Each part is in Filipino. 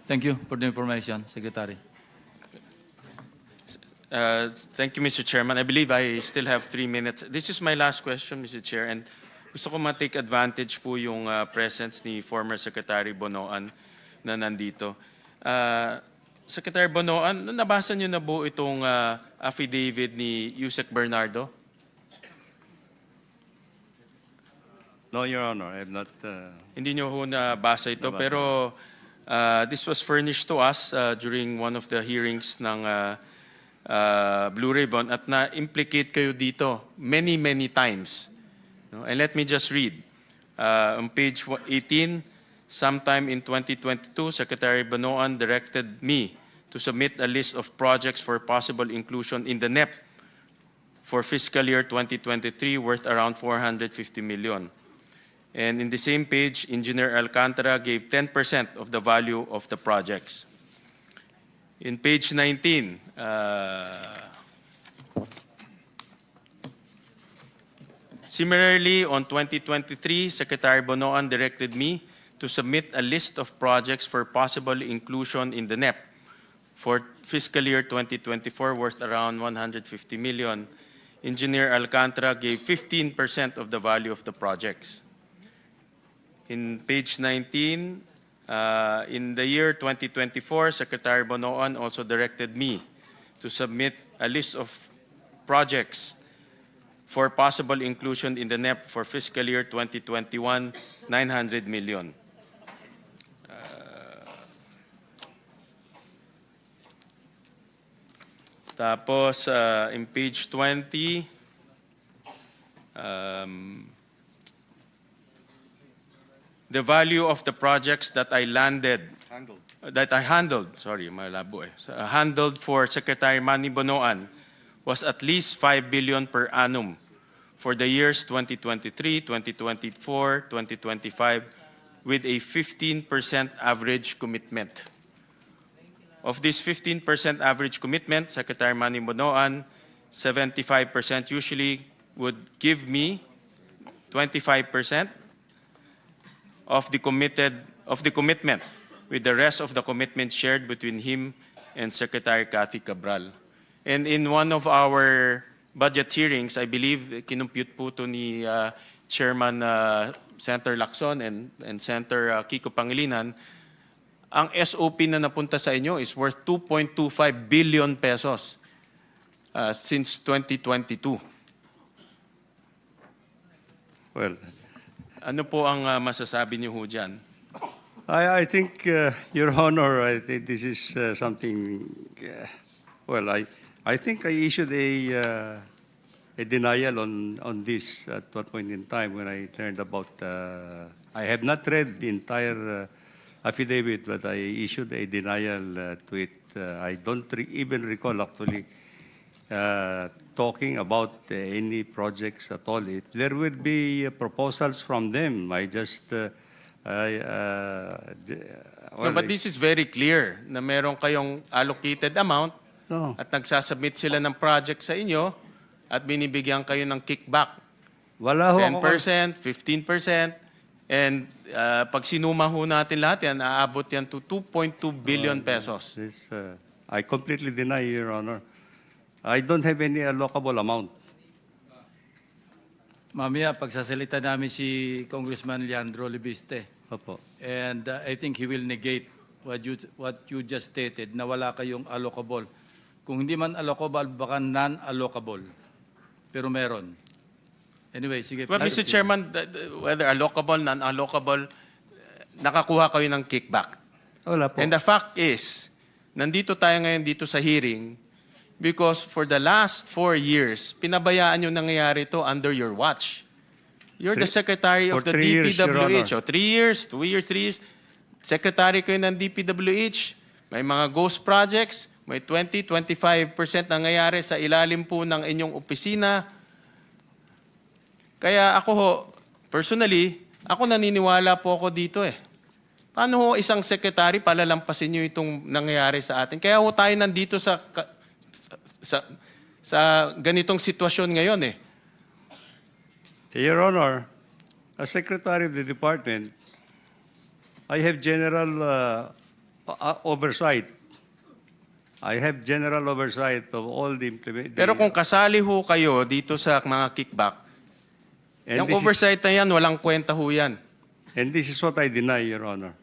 Thank you for the information, Secretary. Thank you, Mr. Chairman. I believe I still have 3 minutes. This is my last question, Mr. Chair, and gusto ko ma-take advantage po yung presence ni former Secretary Bonoan na nandito. Secretary Bonoan, nabasa niyo na po itong affidavit ni Yusek Bernardo? No, Your Honor, I have not. Hindi niyo ho nabasa ito, Nabasa. pero this was furnished to us during one of the hearings ng Blue Ribbon at na-implicate kayo dito many, many times. No? And let me just read. On page 18, sometime in 2022, Secretary Bonoan directed me to submit a list of projects for possible inclusion in the NEP for fiscal year 2023 worth around 450 million. And in the same page, Engineer Alcantara gave 10% of the value of the projects. In page 19, similarly, on 2023, Secretary Bonoan directed me to submit a list of projects for possible inclusion in the NEP for fiscal year 2024 worth around 150 million. Engineer Alcantara gave 15% of the value of the projects. In page 19, in the year 2024, Secretary Bonoan also directed me to submit a list of projects for possible inclusion in the NEP for fiscal year 2021, 900 million. Tapos, in page 20, the value of the projects that I handled for Secretary Manny Bonoan was at least 5 billion per annum for the years 2023, 2024, 2025, with a 15% average commitment. Of this 15% average commitment, Secretary Manny Bonoan, 75% usually would give me 25% of the commitment, with the rest of the commitment shared between him and Secretary Cathy Cabral. And in one of our budget hearings, I believe, kinumpute po ito ni Chairman Senator Lacson and Senator Kiko Pangilinan, ang SOP na napunta sa inyo is worth 2.25 billion pesos since 2022. Well, ano po ang masasabi niyo ho dyan? I think, Your Honor, I think this is something. Well, I think I issued a denial on this at one point in time when I learned about. I have not read the entire affidavit, but I issued a denial to it. I don't even recall actually talking about any projects at all. If there will be proposals from them, I just. No, but this is very clear na meron kayong allocated amount at nagsasubmit sila ng project sa inyo at binibigyan kayo ng kickback. Wala ho 10%, 15%, and pag sinuma ho natin lahat yan, aabot yan to 2.2 billion pesos. This, I completely deny, Your Honor. I don't have any allocable amount. Mamaya, pagsasalita namin si Congressman Leandro Libiste. Opo. And I think he will negate what you just stated, na wala kayong allocable. Kung hindi man allocable, baka non-allocable. Pero meron. Anyway, sige. Well, Mr. Chairman, whether allocable, non-allocable, nakakuha kayo ng kickback. Wala po. And the fact is, nandito tayo ngayon dito sa hearing because for the last 4 years, pinabayaan yung nangyayari ito under your watch. You're the Secretary of the DPWH. 3 years, 2 years, 3 years. Secretary kayo ng DPWH. May mga ghost projects. May 20-25% nangyayari sa ilalim po ng inyong opisina. Kaya ako ho, personally, ako naniniwala po ako dito eh. Paano ho isang secretary palalampasin nyo itong nangyayari sa atin? Kaya ho tayo nandito sa ganitong sitwasyon ngayon eh. Your Honor, as Secretary of the Department, I have general oversight. I have general oversight of all the Pero kung kasali ho kayo dito sa mga kickback, and yung this is- oversight na yan, walang kwenta ho yan. and this is what I deny, Your Honor.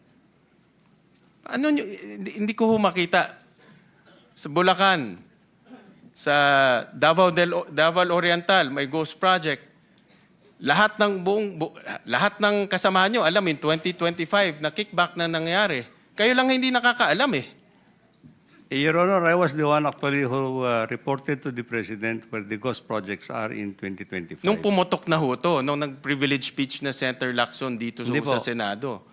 Ano nyo, hindi ko ho makita. Sa Bulacan, sa Davao Oriental, may Ghost Project. Lahat ng kasamahan nyo, alam, in 2025, na kickback na nangyari. Kayo lang hindi nakakaalam eh. Your Honor, I was the one actually who reported to the President where the ghost projects are in 2025. Nung pumutok na ho to, nung nag-privilege speech na Senator Lacson dito Hindi po. sa Senado.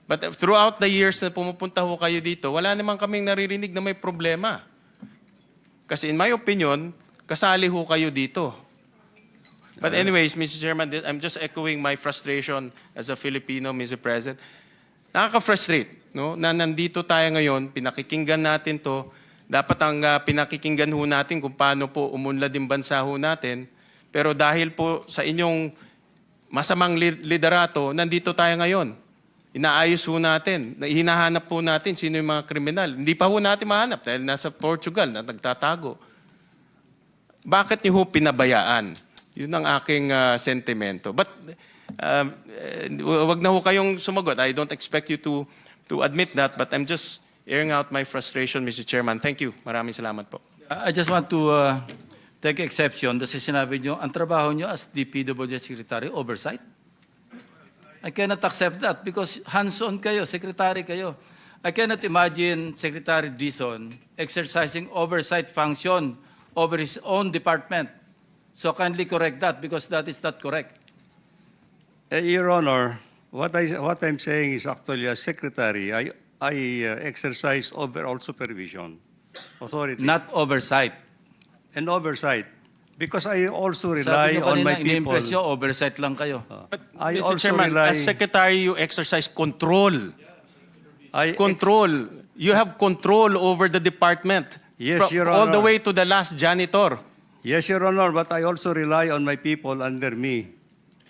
But throughout the years na pumupunta ho kayo dito, wala naman kaming naririnig na may problema. Kasi in my opinion, kasali ho kayo dito. But anyways, Mr. Chairman, I'm just echoing my frustration as a Filipino, Mr. President. Nakaka-frustrate, no? Na nandito tayo ngayon, pinakikinggan natin to. Dapat ang pinakikinggan ho natin kung paano po umunlad yung bansa ho natin. Pero dahil po sa inyong masamang liderato, nandito tayo ngayon. Inaayos ho natin. Hinahanap po natin sino yung mga kriminal. Hindi pa ho natin mahanap dahil nasa Portugal na nagtatago. Bakit niyo ho pinabayaan? Yun ang aking sentimento. But wag na ho kayong sumagot. I don't expect you to admit that, but I'm just airing out my frustration, Mr. Chairman. Thank you. Maraming salamat po. I just want to take exception kasi sinabi nyo, ang trabaho nyo as DPWH Secretary, oversight. I cannot accept that because hands-on kayo, secretary kayo. I cannot imagine Secretary Dizon exercising oversight function over his own department. So kindly correct that because that is not correct. Your Honor, what I'm saying is actually as Secretary, I exercise overall supervision, authority, Not oversight. and oversight. Because I also Sabi rely nyo on kanina, my people. ini-impress nyo, oversight lang kayo. But, I Mr. also Chairman, rely- as Secretary, you exercise control. I Control. You have control over the department. Yes, Your All the Honor. way to the last janitor. Yes, Your Honor, but I also rely on my people under me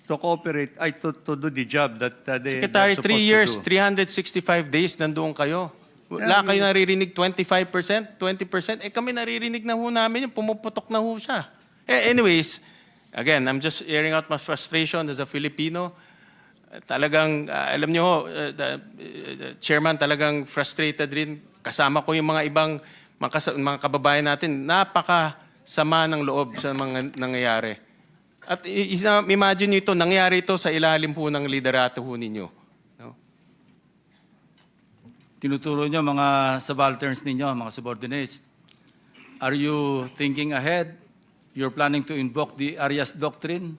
to cooperate, to do the job that Secretary, they're 3 supposed years, to do. 365 days, nandoon kayo. Wala kayo naririnig 25%, 20%. Eh kami naririnig na ho namin yung pumuputok na ho siya. Anyways, again, I'm just airing out my frustration as a Filipino. Talagang, alam niyo ho, Chairman, talagang frustrated rin. Kasama ko yung mga ibang mga kababayan natin. Napakasama ng loob sa mga nangyayari. At imagine niyo ito, nangyari ito sa ilalim po ng liderato ho ninyo. No? Tinuturo nyo mga subalterns ninyo, mga subordinates. Are you thinking ahead? You're planning to invoke the Arias Doctrine?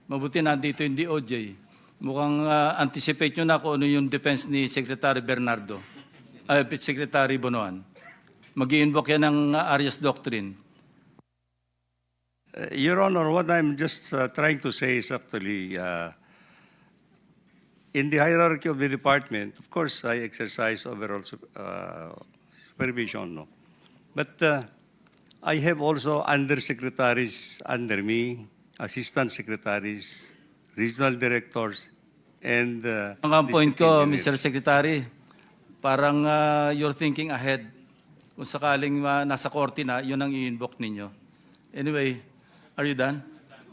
Mabuti nandito yung DOJ. Mukhang anticipate nyo na kung ano yung defense ni Secretary Bernardo, Secretary Bonoan. Mag-i-invoke yan ng Arias Doctrine. Your Honor, what I'm just trying to say is actually, in the hierarchy of the department, of course, I exercise overall supervision, no? But I have also undersecretaries under me, assistant secretaries, regional directors, and Ang point district ko, engineers. Mr. Secretary, parang you're thinking ahead. Kung sakaling nasa korte na, yun ang i-invoke ninyo. Anyway, are you done?